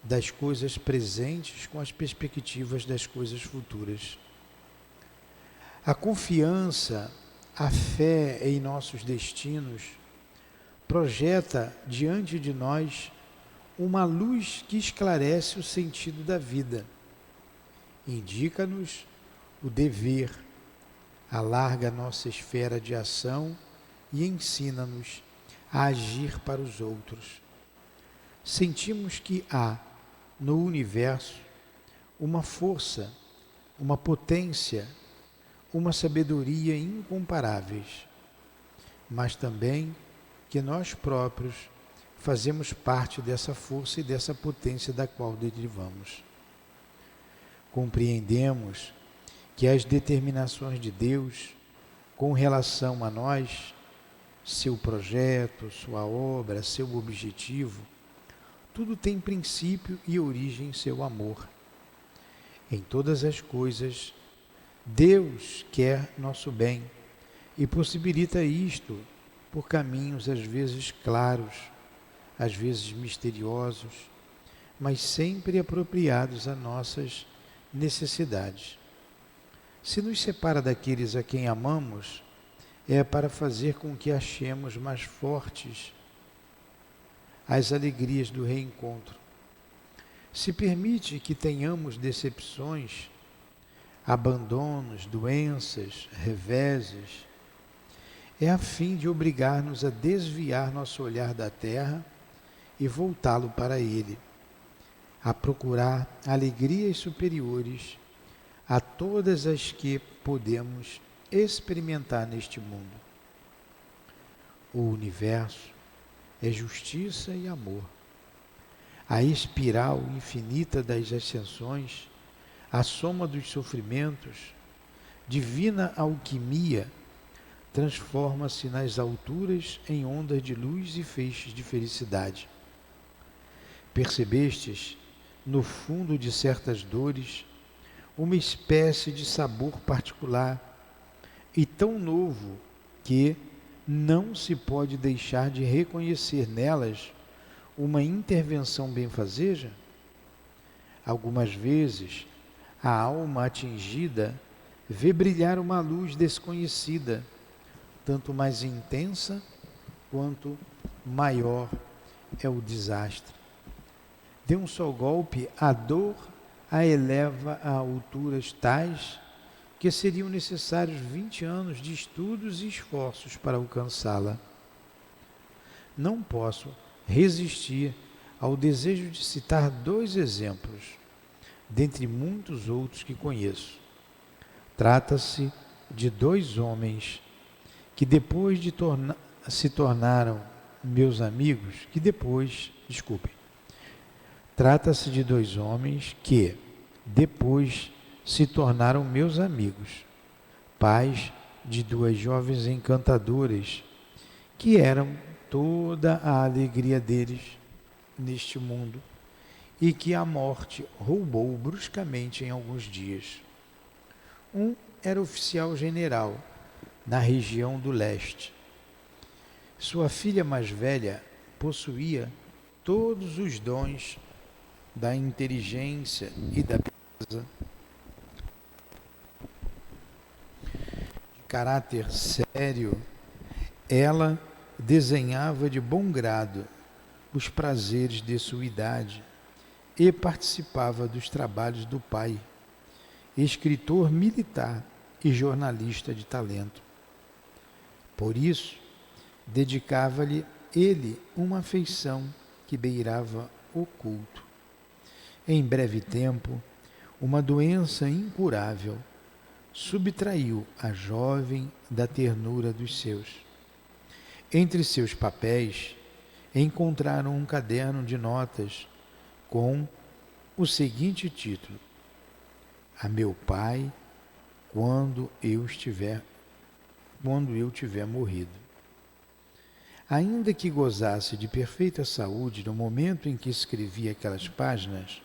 das coisas presentes com as perspectivas das coisas futuras. A confiança, a fé em nossos destinos projeta diante de nós uma luz que esclarece o sentido da vida, indica-nos o dever, alarga nossa esfera de ação e ensina-nos a agir para os outros. Sentimos que há no universo uma força, uma potência, uma sabedoria incomparáveis, mas também que nós próprios fazemos parte dessa força e dessa potência da qual derivamos. Compreendemos que as determinações de Deus com relação a nós, seu projeto, sua obra, seu objetivo, tudo tem princípio e origem em seu amor. Em todas as coisas, Deus quer nosso bem e possibilita isto por caminhos às vezes claros, às vezes misteriosos, mas sempre apropriados a nossas necessidades. Se nos separa daqueles a quem amamos, é para fazer com que achemos mais fortes as alegrias do reencontro. Se permite que tenhamos decepções, abandonos, doenças, reveses, é a fim de obrigar-nos a desviar nosso olhar da terra e voltá-lo para Ele, a procurar alegrias superiores a todas as que podemos experimentar neste mundo. O universo é justiça e amor. A espiral infinita das ascensões, a soma dos sofrimentos, divina alquimia, transforma-se nas alturas em ondas de luz e feixes de felicidade. Percebestes, no fundo de certas dores, uma espécie de sabor particular e tão novo que não se pode deixar de reconhecer nelas uma intervenção benfazeja? Algumas vezes, a alma atingida vê brilhar uma luz desconhecida, tanto mais intensa quanto maior é o desastre. De um só golpe, a dor a eleva a alturas tais que seriam necessários 20 anos de estudos e esforços para alcançá-la. Não posso resistir ao desejo de citar 2 exemplos, dentre muitos outros que conheço. Trata-se de 2 homens que depois de se tornaram meus amigos, Trata-se de 2 homens que, depois, se tornaram meus amigos, pais de 2 jovens encantadoras, que eram toda a alegria deles neste mundo e que a morte roubou bruscamente em alguns dias. Um era oficial general na região do leste. Sua filha mais velha possuía todos os dons da inteligência e da beleza. De caráter sério, ela desenhava de bom grado os prazeres de sua idade e participava dos trabalhos do pai, escritor militar e jornalista de talento. Por isso, dedicava-lhe ele uma afeição que beirava o culto. Em breve tempo, uma doença incurável subtraiu a jovem da ternura dos seus. Entre seus papéis, encontraram um caderno de notas com o seguinte título: A meu pai, quando eu tiver morrido. Ainda que gozasse de perfeita saúde no momento em que escrevia aquelas páginas,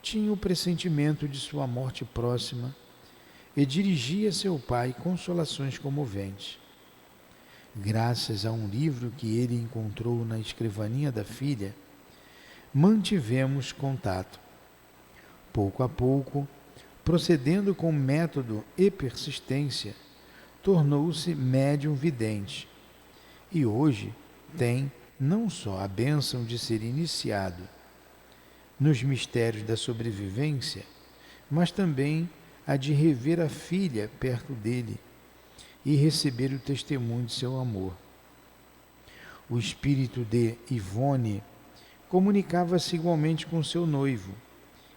tinha o pressentimento de sua morte próxima e dirigia a seu pai consolações comoventes. Graças a um livro que ele encontrou na escrivaninha da filha, mantivemos contato. Pouco a pouco, procedendo com método e persistência, tornou-se médium vidente e hoje tem não só a bênção de ser iniciado nos mistérios da sobrevivência, mas também a de rever a filha perto dele e receber o testemunho de seu amor. O espírito de Ivone comunicava-se igualmente com seu noivo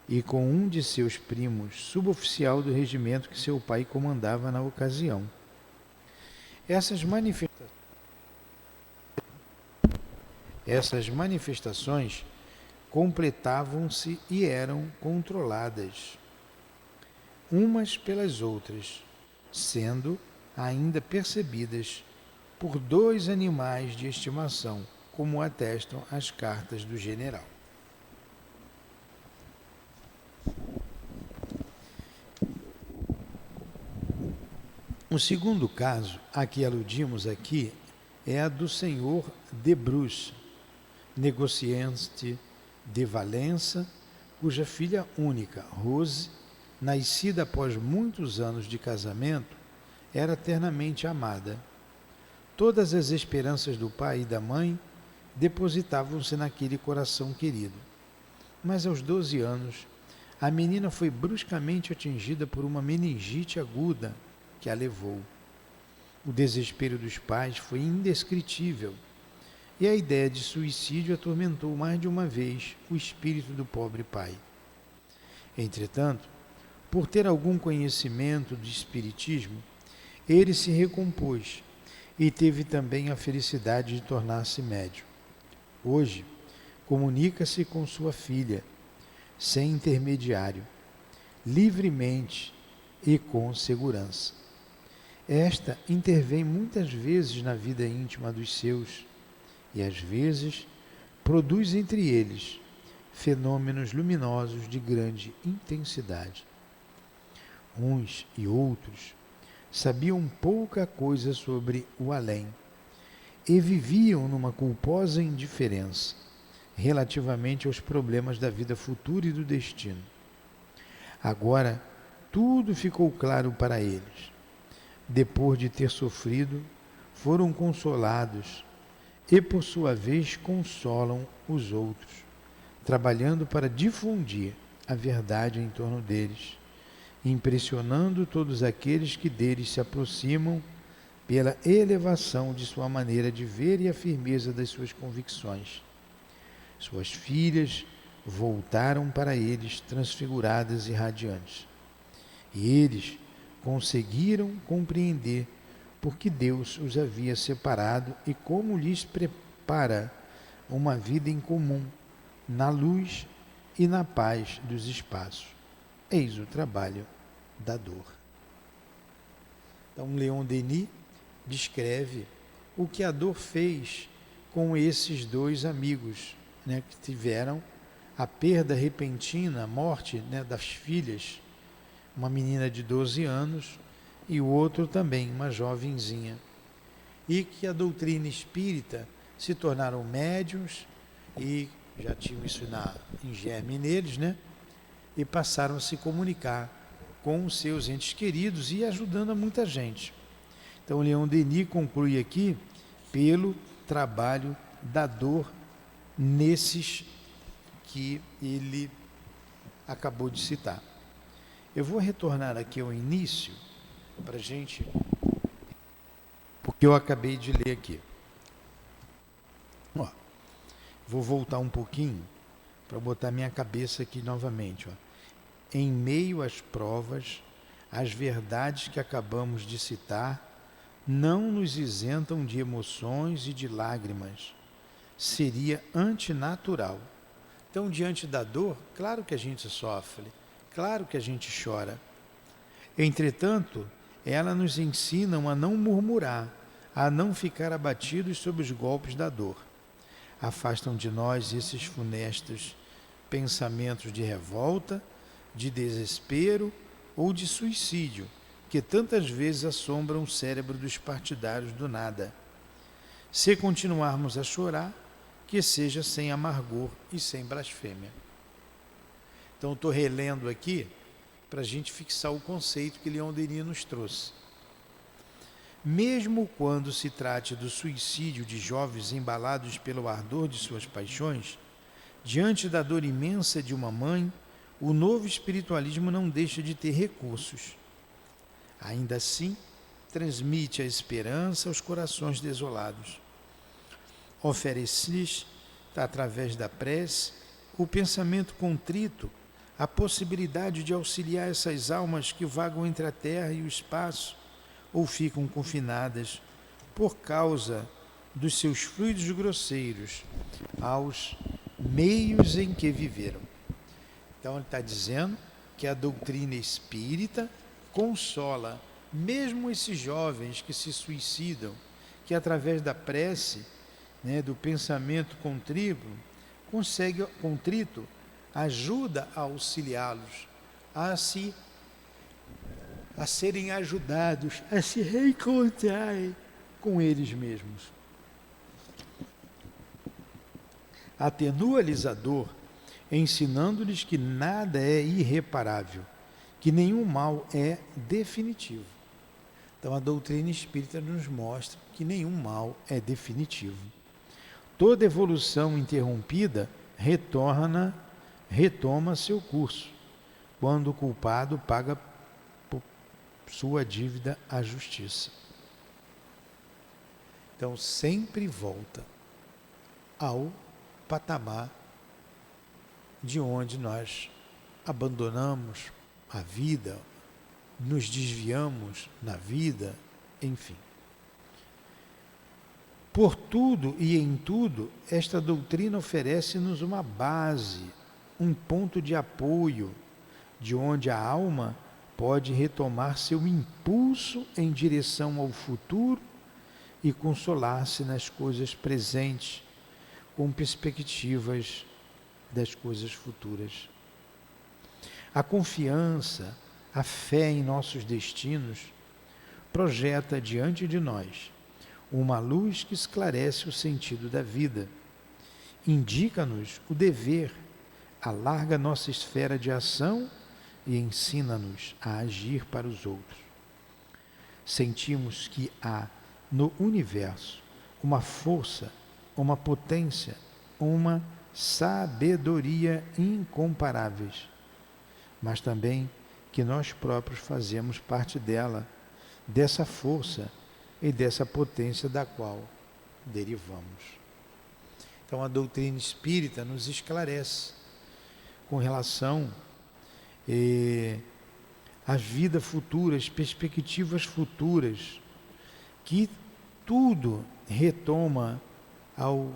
e com um de seus primos, suboficial do regimento que seu pai comandava na ocasião. Essas manifestações completavam-se e eram controladas umas pelas outras, sendo ainda percebidas por 2 animais de estimação, como atestam as cartas do general. O segundo caso a que aludimos aqui é a do senhor de Bruce, negociante de Valença, cuja filha única, Rose, nascida após muitos anos de casamento, era eternamente amada. Todas as esperanças do pai e da mãe depositavam-se naquele coração querido. Mas aos 12 anos, a menina foi bruscamente atingida por uma meningite aguda que a levou. O desespero dos pais foi indescritível e a ideia de suicídio atormentou mais de uma vez o espírito do pobre pai. Entretanto, por ter algum conhecimento de espiritismo, ele se recompôs e teve também a felicidade de tornar-se médium. Hoje, comunica-se com sua filha, sem intermediário, livremente e com segurança. Esta intervém muitas vezes na vida íntima dos seus e, às vezes, produz entre eles fenômenos luminosos de grande intensidade. Uns e outros sabiam pouca coisa sobre o além e viviam numa culposa indiferença relativamente aos problemas da vida futura e do destino. Agora, tudo ficou claro para eles. Depois de ter sofrido, foram consolados e, por sua vez, consolam os outros, trabalhando para difundir a verdade em torno deles, impressionando todos aqueles que deles se aproximam pela elevação de sua maneira de ver e a firmeza das suas convicções. Suas filhas voltaram para eles transfiguradas e radiantes. E eles conseguiram compreender por que Deus os havia separado e como lhes prepara uma vida em comum, na luz e na paz dos espaços. Eis o trabalho da dor. Então, Leon Denis descreve o que a dor fez com esses 2 amigos, que tiveram a perda repentina, a morte, das filhas, uma menina de 12 anos e o outro também, uma jovenzinha. E que a doutrina espírita se tornaram médiuns e já tinham isso em germe neles, e passaram a se comunicar com os seus entes queridos e ajudando a muita gente. Então, Leon Denis conclui aqui pelo trabalho da dor nesses que ele acabou de citar. Eu vou retornar aqui ao início para a gente, porque eu acabei de ler aqui. Vou voltar um pouquinho para botar minha cabeça aqui novamente. Em meio às provas, as verdades que acabamos de citar não nos isentam de emoções e de lágrimas. Seria antinatural. Então, diante da dor, claro que a gente sofre, claro que a gente chora. Entretanto, ela nos ensina a não murmurar, a não ficar abatidos sob os golpes da dor. Afastam de nós esses funestos pensamentos de revolta, de desespero ou de suicídio, que tantas vezes assombram o cérebro dos partidários do nada. Se continuarmos a chorar, que seja sem amargor e sem blasfêmia. Então, estou relendo aqui para a gente fixar o conceito que Leon Denis nos trouxe. Mesmo quando se trate do suicídio de jovens embalados pelo ardor de suas paixões, diante da dor imensa de uma mãe, o novo espiritualismo não deixa de ter recursos. Ainda assim, transmite a esperança aos corações desolados. Oferece-lhes, através da prece, o pensamento contrito, a possibilidade de auxiliar essas almas que vagam entre a terra e o espaço ou ficam confinadas por causa dos seus fluidos grosseiros aos meios em que viveram. Então ele está dizendo que a doutrina espírita consola mesmo esses jovens que se suicidam, que através da prece, do pensamento contrito, ajuda a auxiliá-los a serem ajudados a se reencontrarem com eles mesmos. Atenua-lhes a dor, ensinando-lhes que nada é irreparável, que nenhum mal é definitivo. Então a doutrina espírita nos mostra que nenhum mal é definitivo. Toda evolução interrompida retoma seu curso, quando o culpado paga por sua dívida à justiça. Então sempre volta ao patamar de onde nós abandonamos a vida, nos desviamos na vida, enfim. Por tudo e em tudo, esta doutrina oferece-nos uma base, um ponto de apoio, de onde a alma pode retomar seu impulso em direção ao futuro e consolar-se nas coisas presentes, com perspectivas das coisas futuras. A confiança, a fé em nossos destinos, projeta diante de nós uma luz que esclarece o sentido da vida, indica-nos o dever, alarga nossa esfera de ação e ensina-nos a agir para os outros. Sentimos que há no universo uma força, uma potência, uma sabedoria incomparáveis, mas também que nós próprios fazemos parte dela, dessa força e dessa potência da qual derivamos. Então a doutrina espírita nos esclarece com relação à vida futura, às perspectivas futuras, que tudo retoma ao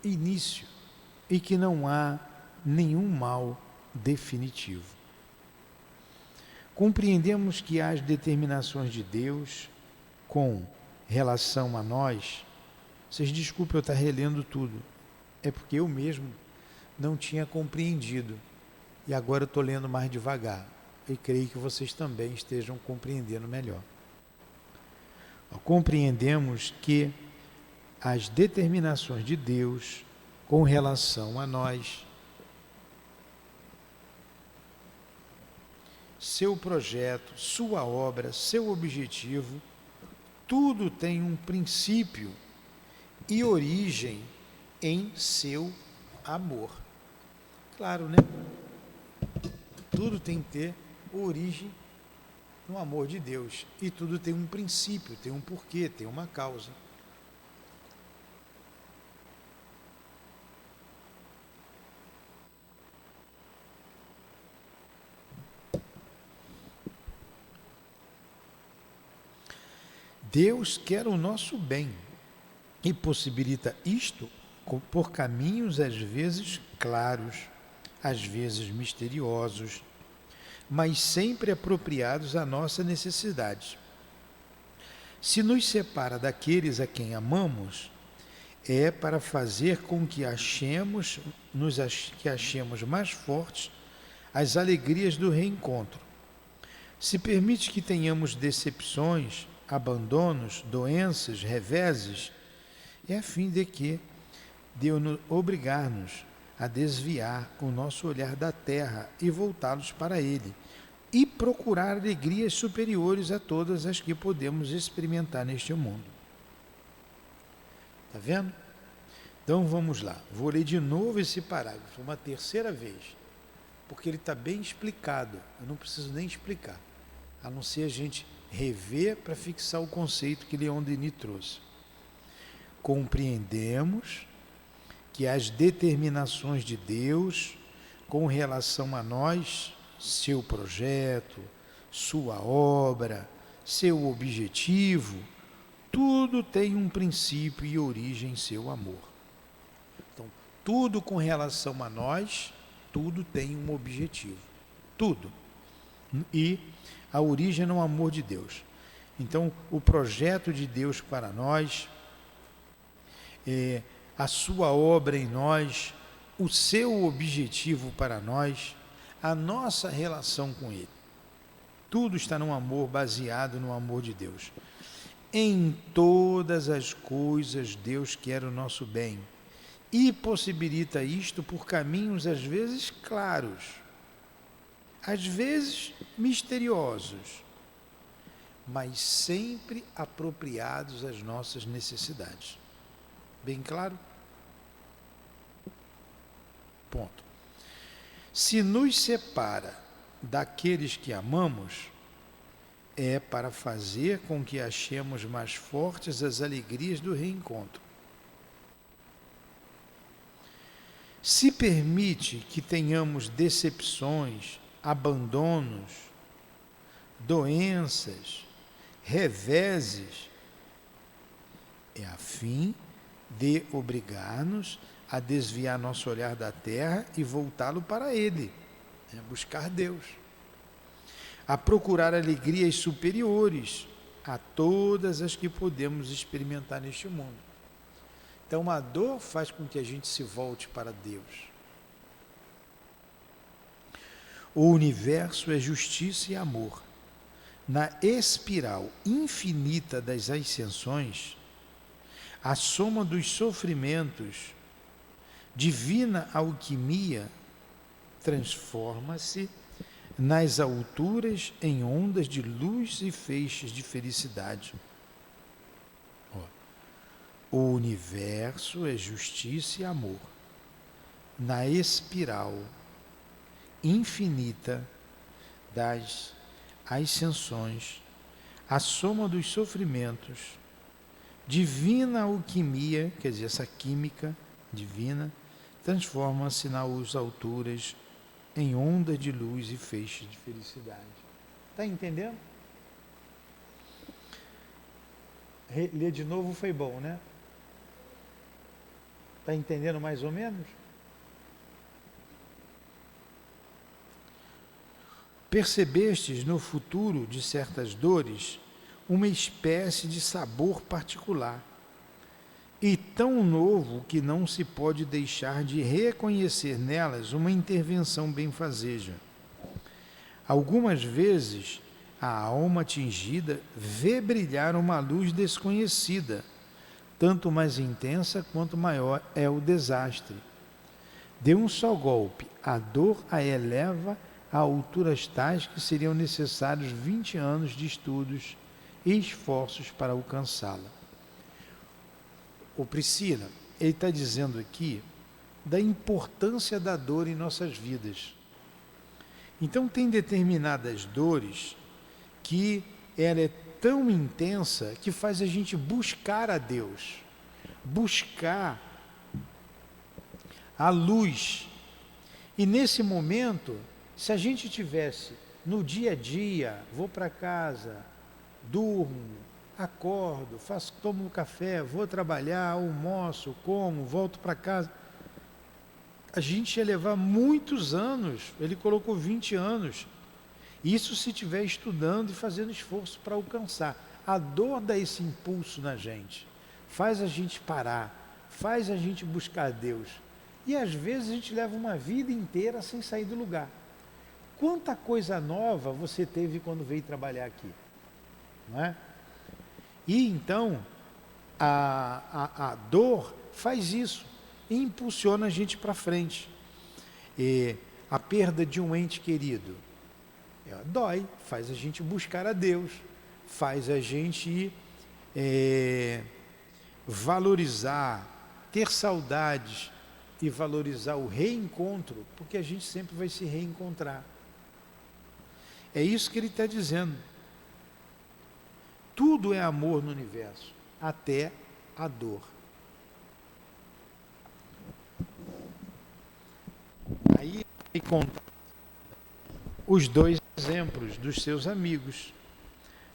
início e que não há nenhum mal definitivo. Compreendemos que as determinações de Deus com relação a nós, vocês desculpem eu estar relendo tudo, é porque eu mesmo não tinha compreendido e agora eu estou lendo mais devagar e creio que vocês também estejam compreendendo melhor. Compreendemos que as determinações de Deus com relação a nós, seu projeto, sua obra, seu objetivo, tudo tem um princípio e origem em seu amor. Claro, né? Tudo tem que ter origem no amor de Deus. E tudo tem um princípio, tem um porquê, tem uma causa. Deus quer o nosso bem e possibilita isto por caminhos às vezes claros, às vezes misteriosos, mas sempre apropriados à nossa necessidade. Se nos separa daqueles a quem amamos, é para fazer com que achemos mais fortes as alegrias do reencontro. Se permite que tenhamos decepções, abandonos, doenças, reveses, é a fim de que Deus obrigar-nos a desviar o nosso olhar da terra e voltá-los para Ele, e procurar alegrias superiores a todas as que podemos experimentar neste mundo. Está vendo? Então vamos lá, vou ler de novo esse parágrafo, uma terceira vez, porque ele está bem explicado, eu não preciso nem explicar, a não ser a gente rever para fixar o conceito que Leon Denis trouxe. Compreendemos que as determinações de Deus com relação a nós, seu projeto, sua obra, seu objetivo, tudo tem um princípio e origem em seu amor. Então, tudo com relação a nós, tudo tem um objetivo. Tudo. E a origem no amor de Deus. Então, o projeto de Deus para nós, a sua obra em nós, o seu objetivo para nós, a nossa relação com Ele. Tudo está no amor, baseado no amor de Deus. Em todas as coisas, Deus quer o nosso bem e possibilita isto por caminhos às vezes claros, às vezes misteriosos, mas sempre apropriados às nossas necessidades. Bem claro? Ponto. Se nos separa daqueles que amamos, é para fazer com que achemos mais fortes as alegrias do reencontro. Se permite que tenhamos decepções, abandonos, doenças, reveses, é a fim de obrigar-nos a desviar nosso olhar da terra e voltá-lo para Ele, buscar Deus, a procurar alegrias superiores a todas as que podemos experimentar neste mundo. Então a dor faz com que a gente se volte para Deus. O universo é justiça e amor. Na espiral infinita das ascensões, a soma dos sofrimentos, divina alquimia, transforma-se nas alturas em ondas de luz e feixes de felicidade. O universo é justiça e amor. Na espiral infinita das ascensões, a soma dos sofrimentos, divina alquimia, quer dizer, essa química divina, transforma-se nas alturas em onda de luz e feixes de felicidade. Está entendendo? Ler de novo foi bom, né? Está entendendo mais ou menos? Percebestes no futuro de certas dores uma espécie de sabor particular e tão novo que não se pode deixar de reconhecer nelas uma intervenção benfazeja. Algumas vezes a alma atingida vê brilhar uma luz desconhecida, tanto mais intensa quanto maior é o desastre. De um só golpe, a dor a eleva a alturas tais que seriam necessários 20 anos de estudos e esforços para alcançá-la. Ô Priscila, ele está dizendo aqui da importância da dor em nossas vidas. Então tem determinadas dores que ela é tão intensa que faz a gente buscar a Deus, buscar a luz. E nesse momento, se a gente tivesse no dia a dia, vou para casa, durmo, acordo, tomo um café, vou trabalhar, almoço, como, volto para casa, a gente ia levar muitos anos, ele colocou 20 anos, isso se estiver estudando e fazendo esforço para alcançar. A dor dá esse impulso na gente, faz a gente parar, faz a gente buscar Deus. E às vezes a gente leva uma vida inteira sem sair do lugar. Quanta coisa nova você teve quando veio trabalhar aqui, não é? E então, A dor faz isso, impulsiona a gente para frente. E a perda de um ente querido dói, faz a gente buscar a Deus, faz a gente valorizar, ter saudades e valorizar o reencontro, porque a gente sempre vai se reencontrar. É isso que ele está dizendo. Tudo é amor no universo, até a dor. Aí ele conta os dois exemplos dos seus amigos,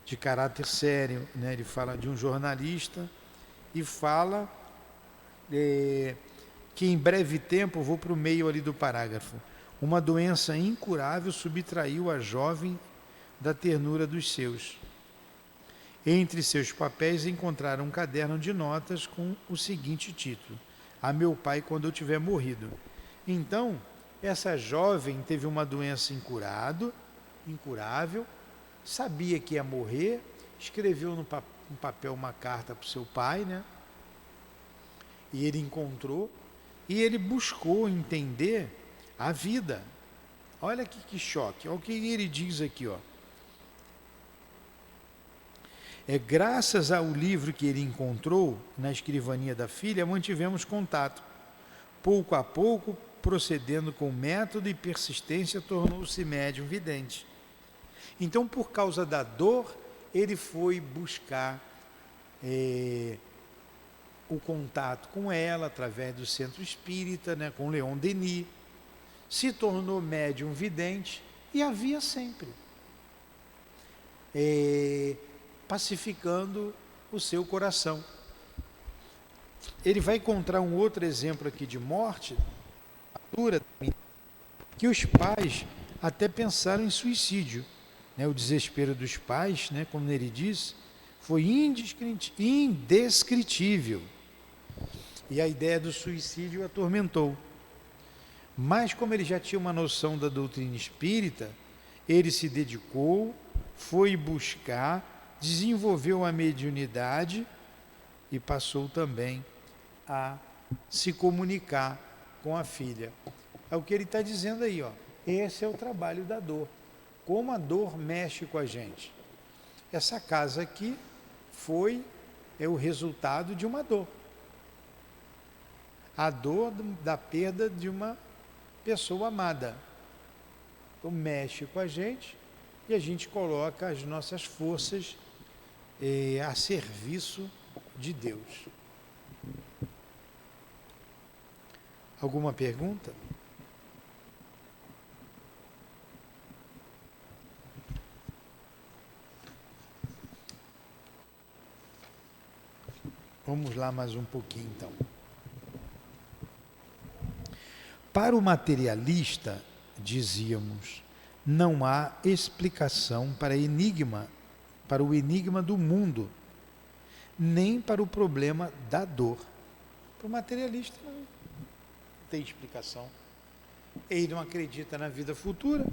de caráter sério, né? Ele fala de um jornalista e fala que em breve tempo, vou para o meio ali do parágrafo, uma doença incurável subtraiu a jovem da ternura dos seus. Entre seus papéis encontraram um caderno de notas com o seguinte título: A meu pai quando eu tiver morrido. Então, essa jovem teve uma doença incurável, sabia que ia morrer, escreveu no papel uma carta para o seu pai, né? E ele encontrou, e ele buscou entender a vida. Olha que choque, olha o que ele diz aqui, ó. Graças ao livro que ele encontrou na escrivaninha da filha, mantivemos contato. Pouco a pouco, procedendo com método e persistência, tornou-se médium vidente. Então, por causa da dor, ele foi buscar o contato com ela, através do centro espírita, né, com Leon Denis, se tornou médium vidente e havia sempre, pacificando o seu coração. Ele vai encontrar um outro exemplo aqui de morte, que os pais até pensaram em suicídio, né, o desespero dos pais, né, como ele diz, foi indescritível. E a ideia do suicídio o atormentou. Mas como ele já tinha uma noção da doutrina espírita, ele se dedicou, foi buscar, desenvolveu a mediunidade e passou também a se comunicar com a filha. É o que ele está dizendo aí, ó. Esse é o trabalho da dor. Como a dor mexe com a gente. Essa casa aqui é o resultado de uma dor. A dor da perda de uma pessoa amada. Então mexe com a gente e a gente coloca as nossas forças a serviço de Deus. Alguma pergunta? Vamos lá mais um pouquinho então. Para o materialista, dizíamos, não há explicação para o enigma do mundo, nem para o problema da dor. Para o materialista não tem explicação. Ele não acredita na vida futura.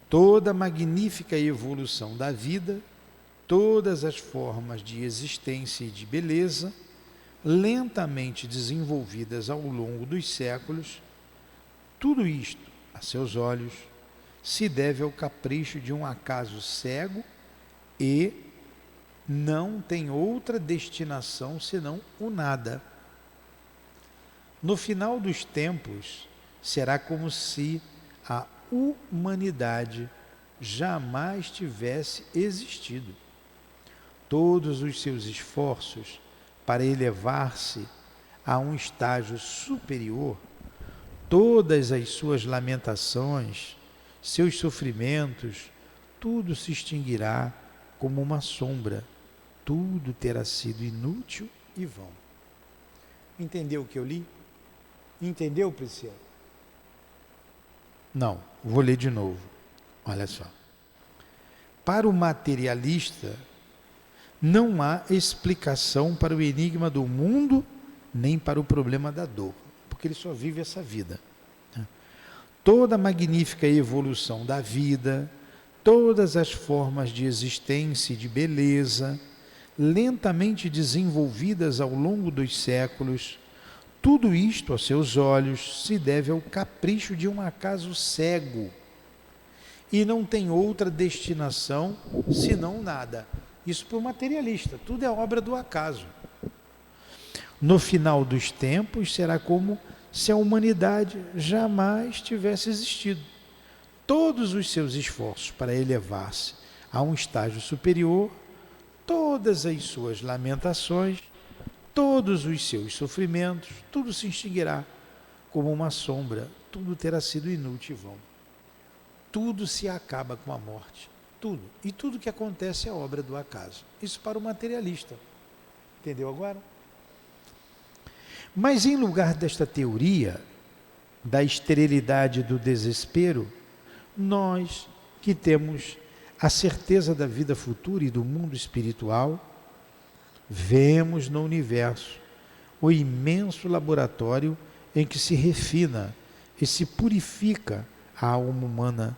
Toda a magnífica evolução da vida, todas as formas de existência e de beleza, lentamente desenvolvidas ao longo dos séculos, tudo isto, a seus olhos, se deve ao capricho de um acaso cego e não tem outra destinação senão o nada. No final dos tempos, será como se a humanidade jamais tivesse existido. Todos os seus esforços para elevar-se a um estágio superior, todas as suas lamentações, seus sofrimentos, tudo se extinguirá como uma sombra, tudo terá sido inútil e vão. Entendeu o que eu li? Entendeu, Priscila? Não, vou ler de novo. Olha só. Para o materialista, não há explicação para o enigma do mundo, nem para o problema da dor, porque ele só vive essa vida. Toda a magnífica evolução da vida, todas as formas de existência e de beleza, lentamente desenvolvidas ao longo dos séculos, tudo isto, aos seus olhos, se deve ao capricho de um acaso cego e não tem outra destinação senão nada. Isso para o materialista, tudo é obra do acaso. No final dos tempos, será como se a humanidade jamais tivesse existido. Todos os seus esforços para elevar-se a um estágio superior, todas as suas lamentações, todos os seus sofrimentos, tudo se extinguirá como uma sombra, tudo terá sido inútil e vão. Tudo se acaba com a morte, tudo. E tudo que acontece é obra do acaso. Isso para o materialista. Entendeu agora? Mas em lugar desta teoria da esterilidade do desespero, nós que temos a certeza da vida futura e do mundo espiritual, vemos no universo o imenso laboratório em que se refina e se purifica a alma humana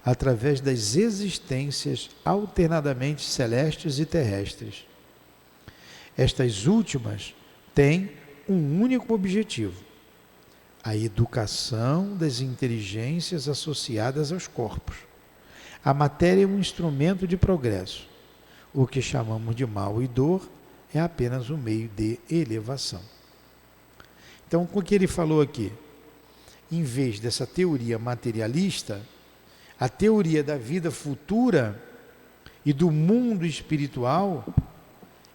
através das existências alternadamente celestes e terrestres. Estas últimas têm um único objetivo: a educação das inteligências associadas aos corpos. A matéria é um instrumento de progresso. O que chamamos de mal e dor é apenas um meio de elevação. Então, com o que ele falou aqui, em vez dessa teoria materialista, a teoria da vida futura e do mundo espiritual,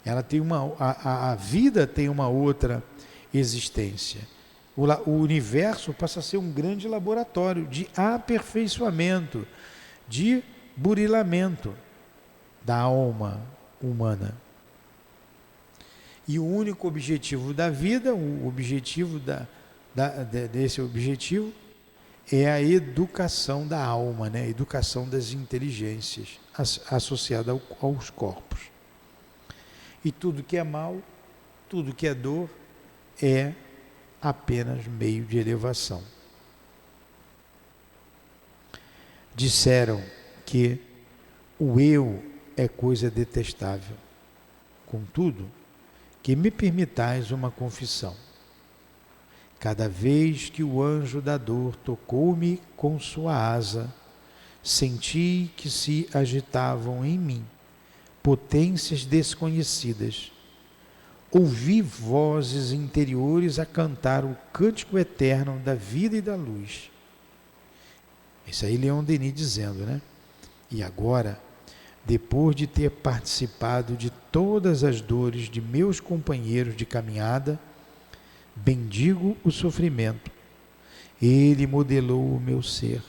ela tem a vida tem uma outra existência. O universo passa a ser um grande laboratório de aperfeiçoamento, de burilamento da alma humana. E o único objetivo da vida, o objetivo desse objetivo, é a educação da alma, né? A educação das inteligências associada aos corpos. E tudo que é mal, tudo que é dor, é apenas meio de elevação. Disseram que o eu é coisa detestável. Contudo, que me permitais uma confissão. Cada vez que o anjo da dor tocou-me com sua asa, senti que se agitavam em mim potências desconhecidas. Ouvi vozes interiores a cantar o cântico eterno da vida e da luz. Isso aí Leon Denis dizendo, né? E agora, depois de ter participado de todas as dores de meus companheiros de caminhada, bendigo o sofrimento. Ele modelou o meu ser,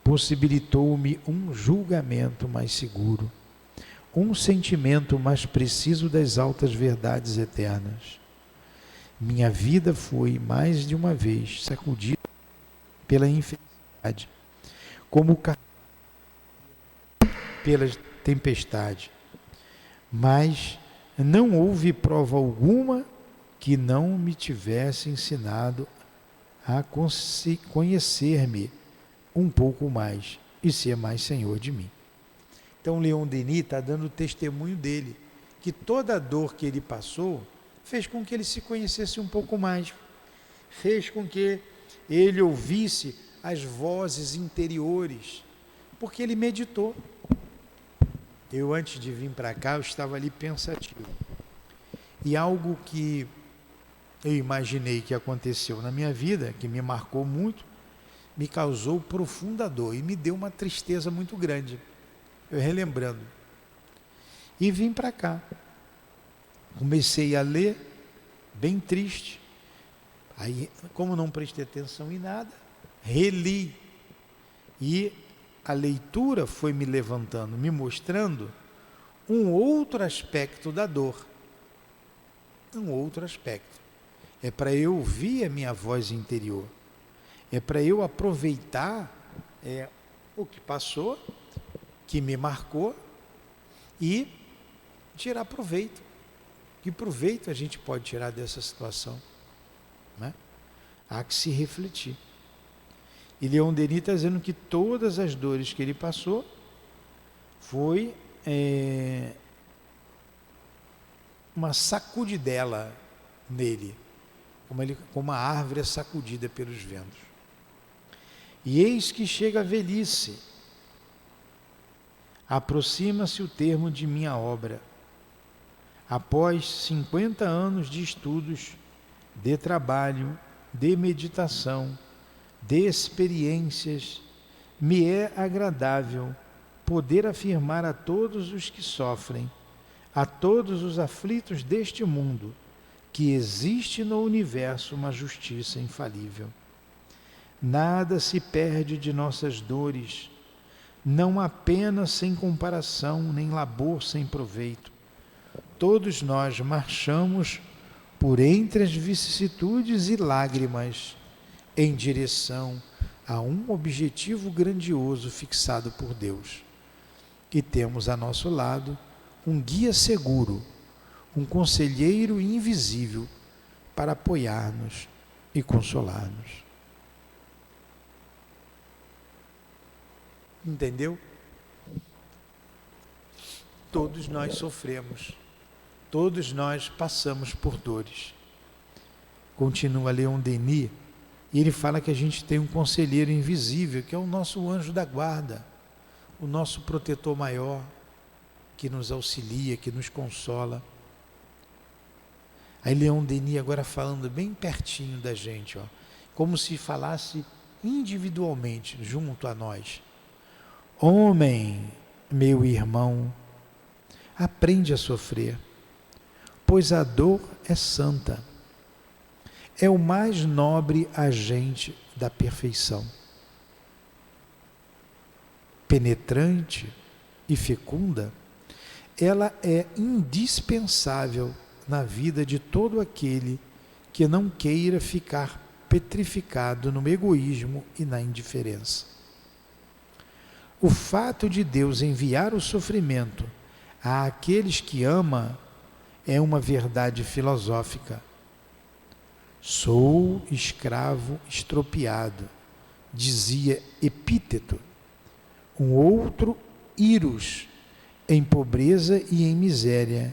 possibilitou-me um julgamento mais seguro, um sentimento mais preciso das altas verdades eternas. Minha vida foi, mais de uma vez, sacudida pela infelicidade, como pela tempestade. Mas não houve prova alguma que não me tivesse ensinado a conhecer-me um pouco mais e ser mais senhor de mim. Então Leon Denis está dando o testemunho dele, que toda a dor que ele passou fez com que ele se conhecesse um pouco mais, fez com que ele ouvisse as vozes interiores, porque ele meditou. Eu, antes de vir para cá, eu estava ali pensativo. E algo que eu imaginei que aconteceu na minha vida, que me marcou muito, me causou profunda dor e me deu uma tristeza muito grande. Eu relembrando. E vim para cá. Comecei a ler, bem triste. Aí, como não prestei atenção em nada, reli. E a leitura foi me levantando, me mostrando um outro aspecto da dor. Um outro aspecto. É para eu ouvir a minha voz interior. É para eu aproveitar o que passou, que me marcou, e tirar proveito. Que proveito a gente pode tirar dessa situação? Né? Há que se refletir. E Leon Denis está dizendo que todas as dores que ele passou foi uma sacudidela nele, como a árvore é sacudida pelos ventos. E eis que chega a velhice, aproxima-se o termo de minha obra. Após 50 anos de estudos, de trabalho, de meditação, de experiências, me é agradável poder afirmar a todos os que sofrem, a todos os aflitos deste mundo, que existe no universo uma justiça infalível. Nada se perde de nossas dores, não há pena sem comparação, nem labor sem proveito. Todos nós marchamos por entre as vicissitudes e lágrimas em direção a um objetivo grandioso fixado por Deus. E temos a nosso lado um guia seguro, um conselheiro invisível para apoiar-nos e consolar-nos. Entendeu? Todos nós sofremos, todos nós passamos por dores. Continua Leon Denis, e ele fala que a gente tem um conselheiro invisível, que é o nosso anjo da guarda, o nosso protetor maior, que nos auxilia, que nos consola. Aí Leon Denis agora falando bem pertinho da gente, como se falasse individualmente junto a nós. Homem, meu irmão, aprende a sofrer, pois a dor é santa. É o mais nobre agente da perfeição. Penetrante e fecunda, ela é indispensável na vida de todo aquele que não queira ficar petrificado no egoísmo e na indiferença. O fato de Deus enviar o sofrimento àqueles que ama é uma verdade filosófica. Sou escravo estropiado, dizia Epíteto, um outro Irus, em pobreza e em miséria,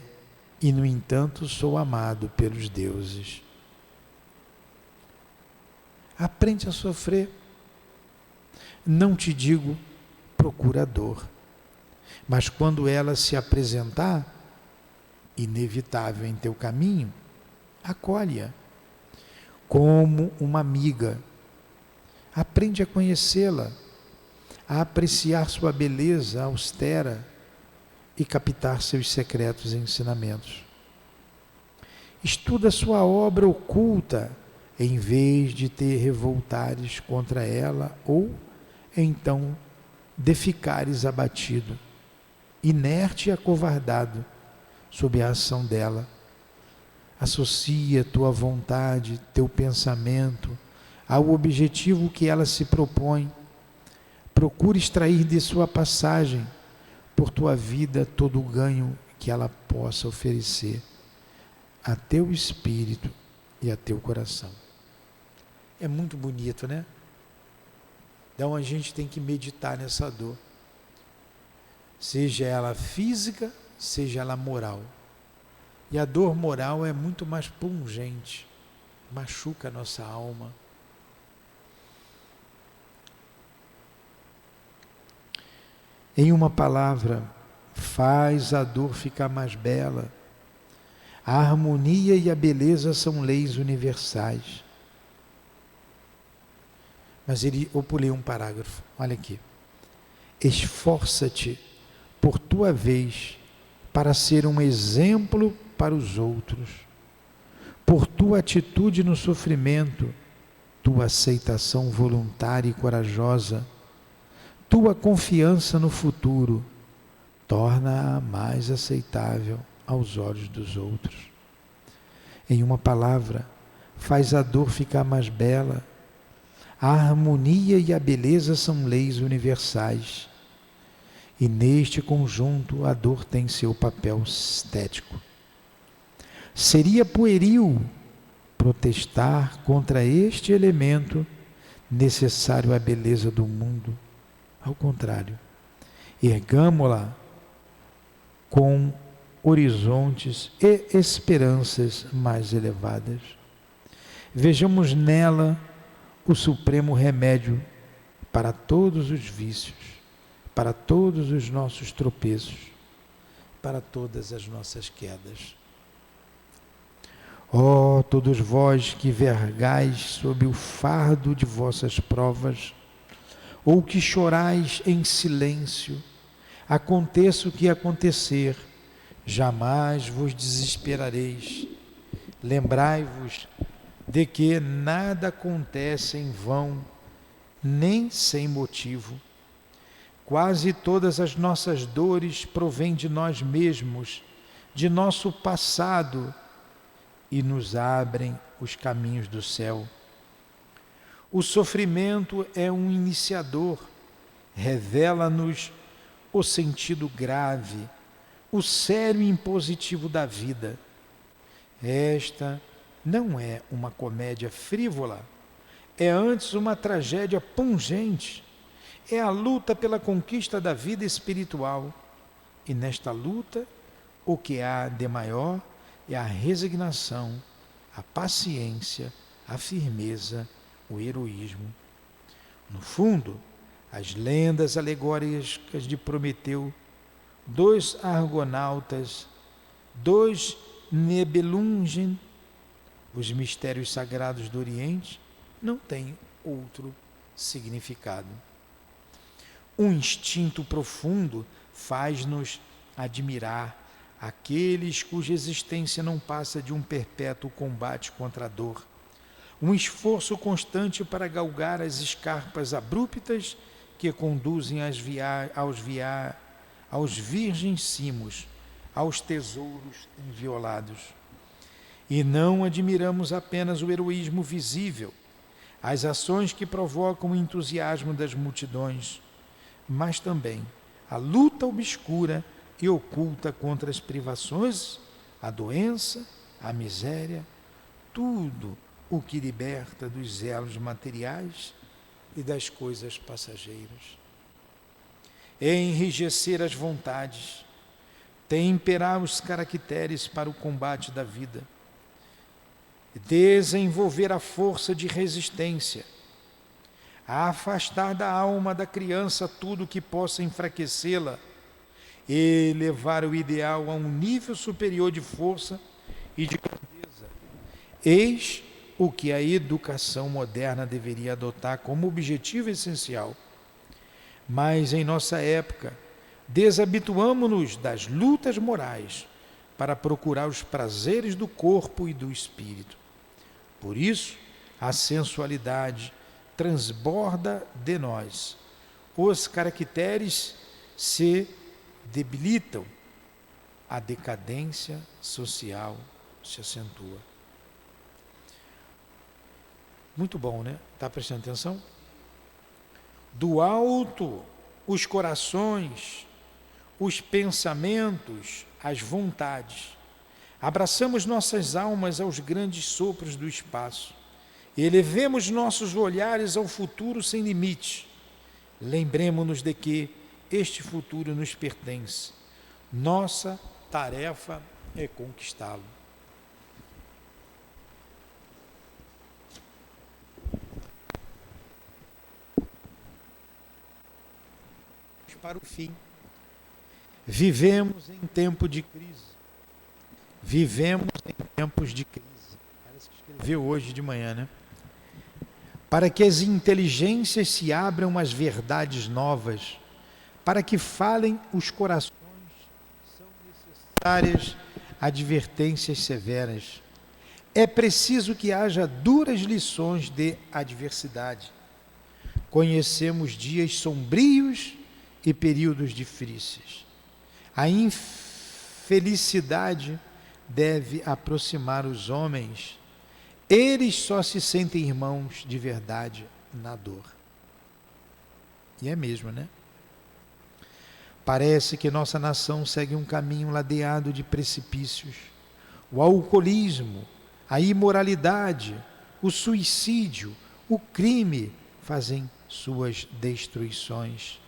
e no entanto sou amado pelos deuses. Aprende a sofrer. Não te digo procura a dor, mas quando ela se apresentar, inevitável em teu caminho, acolhe-a como uma amiga. Aprende a conhecê-la, a apreciar sua beleza austera e captar seus secretos ensinamentos. Estuda sua obra oculta, em vez de te revoltares contra ela ou, então, de ficares abatido, inerte e acovardado sob a ação dela. Associa tua vontade, teu pensamento ao objetivo que ela se propõe. Procura extrair de sua passagem por tua vida todo o ganho que ela possa oferecer a teu espírito e a teu coração. É muito bonito, né? Então a gente tem que meditar nessa dor, seja ela física, seja ela moral. E a dor moral é muito mais pungente, machuca a nossa alma. Em uma palavra, faz a dor ficar mais bela. A harmonia e a beleza são leis universais. Mas eu pulei um parágrafo, olha aqui. Esforça-te, por tua vez, para ser um exemplo para os outros. Por tua atitude no sofrimento, tua aceitação voluntária e corajosa, tua confiança no futuro, torna-a mais aceitável aos olhos dos outros. Em uma palavra, faz a dor ficar mais bela. A harmonia e a beleza são leis universais. E neste conjunto a dor tem seu papel estético. Seria pueril protestar contra este elemento necessário à beleza do mundo. Ao contrário, ergamo-la com horizontes e esperanças mais elevadas. Vejamos nela o supremo remédio para todos os vícios, para todos os nossos tropeços, para todas as nossas quedas. Ó, todos vós que vergais sob o fardo de vossas provas, ou que chorais em silêncio, aconteça o que acontecer, jamais vos desesperareis. Lembrai-vos de que nada acontece em vão, nem sem motivo. Quase todas as nossas dores provêm de nós mesmos, de nosso passado, e nos abrem os caminhos do céu. O sofrimento é um iniciador, revela-nos o sentido grave, o sério impositivo da vida. Esta não é uma comédia frívola, é antes uma tragédia pungente. É a luta pela conquista da vida espiritual. E nesta luta, o que há de maior é a resignação, a paciência, a firmeza, o heroísmo. No fundo, as lendas alegóricas de Prometeu, 2 argonautas, 2 Nibelungen, os mistérios sagrados do Oriente, não têm outro significado. Um instinto profundo faz-nos admirar aqueles cuja existência não passa de um perpétuo combate contra a dor, um esforço constante para galgar as escarpas abruptas que conduzem aos virgens cimos, aos tesouros inviolados. E não admiramos apenas o heroísmo visível, as ações que provocam o entusiasmo das multidões, mas também a luta obscura e oculta contra as privações, a doença, a miséria, tudo o que liberta dos zelos materiais e das coisas passageiras. É enrijecer as vontades, temperar os caracteres para o combate da vida, desenvolver a força de resistência, a afastar da alma da criança tudo que possa enfraquecê-la e levar o ideal a um nível superior de força e de grandeza. Eis o que a educação moderna deveria adotar como objetivo essencial. Mas em nossa época, desabituamo-nos das lutas morais para procurar os prazeres do corpo e do espírito. Por isso, a sensualidade transborda de nós. Os caracteres se debilitam, a decadência social se acentua. Muito bom, né? Está prestando atenção? Do alto, os corações, os pensamentos, as vontades. Abraçamos nossas almas aos grandes sopros do espaço. E elevemos nossos olhares ao futuro sem limite. Lembremo-nos de que este futuro nos pertence. Nossa tarefa é conquistá-lo. Para o fim. Vivemos em tempo de crise. Vivemos em tempos de crise. Parece que escreveu hoje de manhã, né? Para que as inteligências se abram às verdades novas, para que falem os corações, são necessárias advertências severas. É preciso que haja duras lições de adversidade. Conhecemos dias sombrios e períodos difíceis. A infelicidade deve aproximar os homens. Eles só se sentem irmãos de verdade na dor. E é mesmo, né? Parece que nossa nação segue um caminho ladeado de precipícios. O alcoolismo, a imoralidade, o suicídio, o crime fazem suas destruições.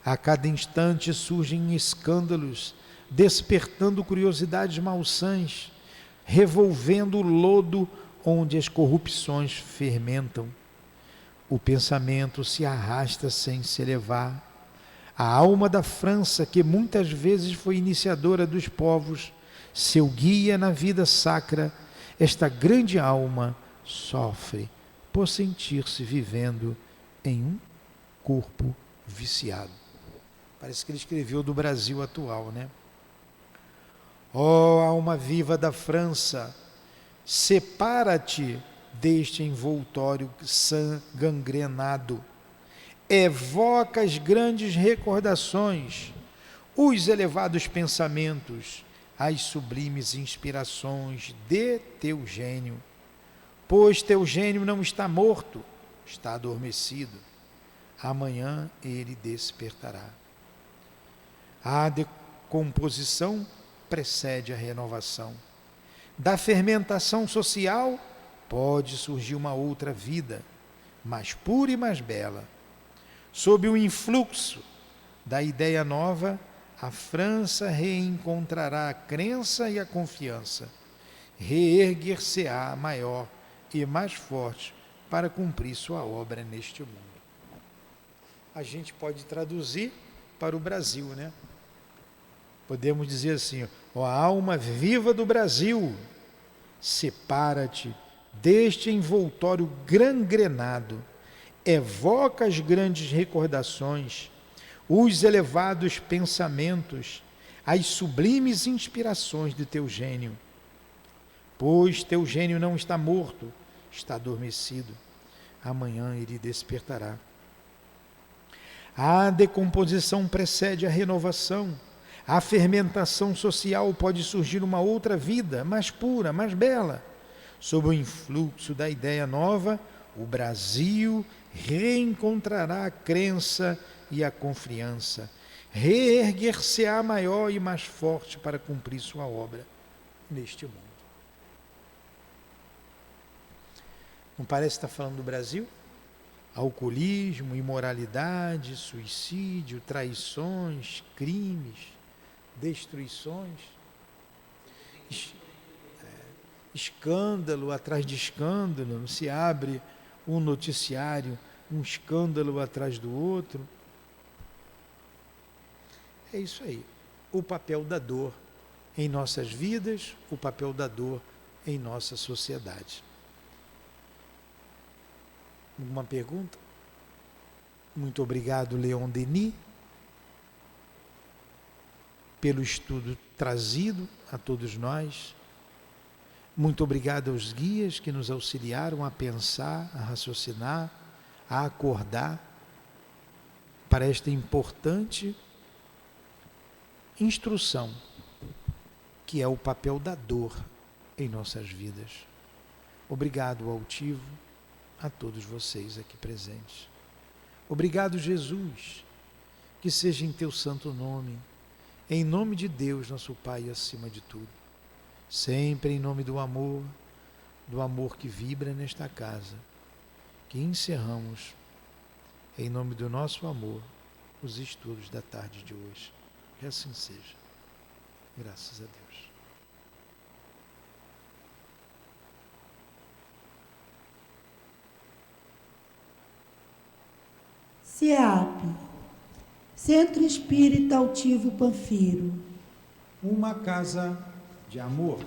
A cada instante surgem escândalos, despertando curiosidades malsãs, revolvendo o lodo onde as corrupções fermentam. O pensamento se arrasta sem se elevar. A alma da França, que muitas vezes foi iniciadora dos povos, seu guia na vida sacra, esta grande alma sofre por sentir-se vivendo em um corpo viciado. Parece que ele escreveu do Brasil atual, né? Ó alma viva da França, separa-te deste envoltório gangrenado. Evoca as grandes recordações, os elevados pensamentos, as sublimes inspirações de teu gênio. Pois teu gênio não está morto, está adormecido. Amanhã ele despertará. A decomposição precede a renovação. Da fermentação social pode surgir uma outra vida, mais pura e mais bela. Sob o influxo da ideia nova, a França reencontrará a crença e a confiança. Reerguer-se-á maior e mais forte para cumprir sua obra neste mundo. A gente pode traduzir para o Brasil, né? Podemos dizer assim, ó alma viva do Brasil, separa-te deste envoltório gangrenado, evoca as grandes recordações, os elevados pensamentos, as sublimes inspirações de teu gênio. Pois teu gênio não está morto, está adormecido. Amanhã ele despertará. A decomposição precede a renovação. A fermentação social pode surgir uma outra vida, mais pura, mais bela. Sob o influxo da ideia nova, o Brasil reencontrará a crença e a confiança. Reerguer-se-á maior e mais forte para cumprir sua obra neste mundo. Não parece estar falando do Brasil? Alcoolismo, imoralidade, suicídio, traições, crimes, destruições, escândalo atrás de escândalo, se abre um noticiário, um escândalo atrás do outro. É isso aí, o papel da dor em nossas vidas, o papel da dor em nossa sociedade. Alguma pergunta? Muito obrigado, Leon Denis, pelo estudo trazido a todos nós. Muito obrigado aos guias que nos auxiliaram a pensar, a raciocinar, a acordar para esta importante instrução, que é o papel da dor em nossas vidas. Obrigado, altivo, a todos vocês aqui presentes. Obrigado, Jesus, que seja em teu santo nome, em nome de Deus, nosso Pai, acima de tudo, sempre em nome do amor que vibra nesta casa, que encerramos, em nome do nosso amor, os estudos da tarde de hoje. Que assim seja. Graças a Deus. CEAP, Centro Espírita Altivo Panfiro. Uma casa de amor.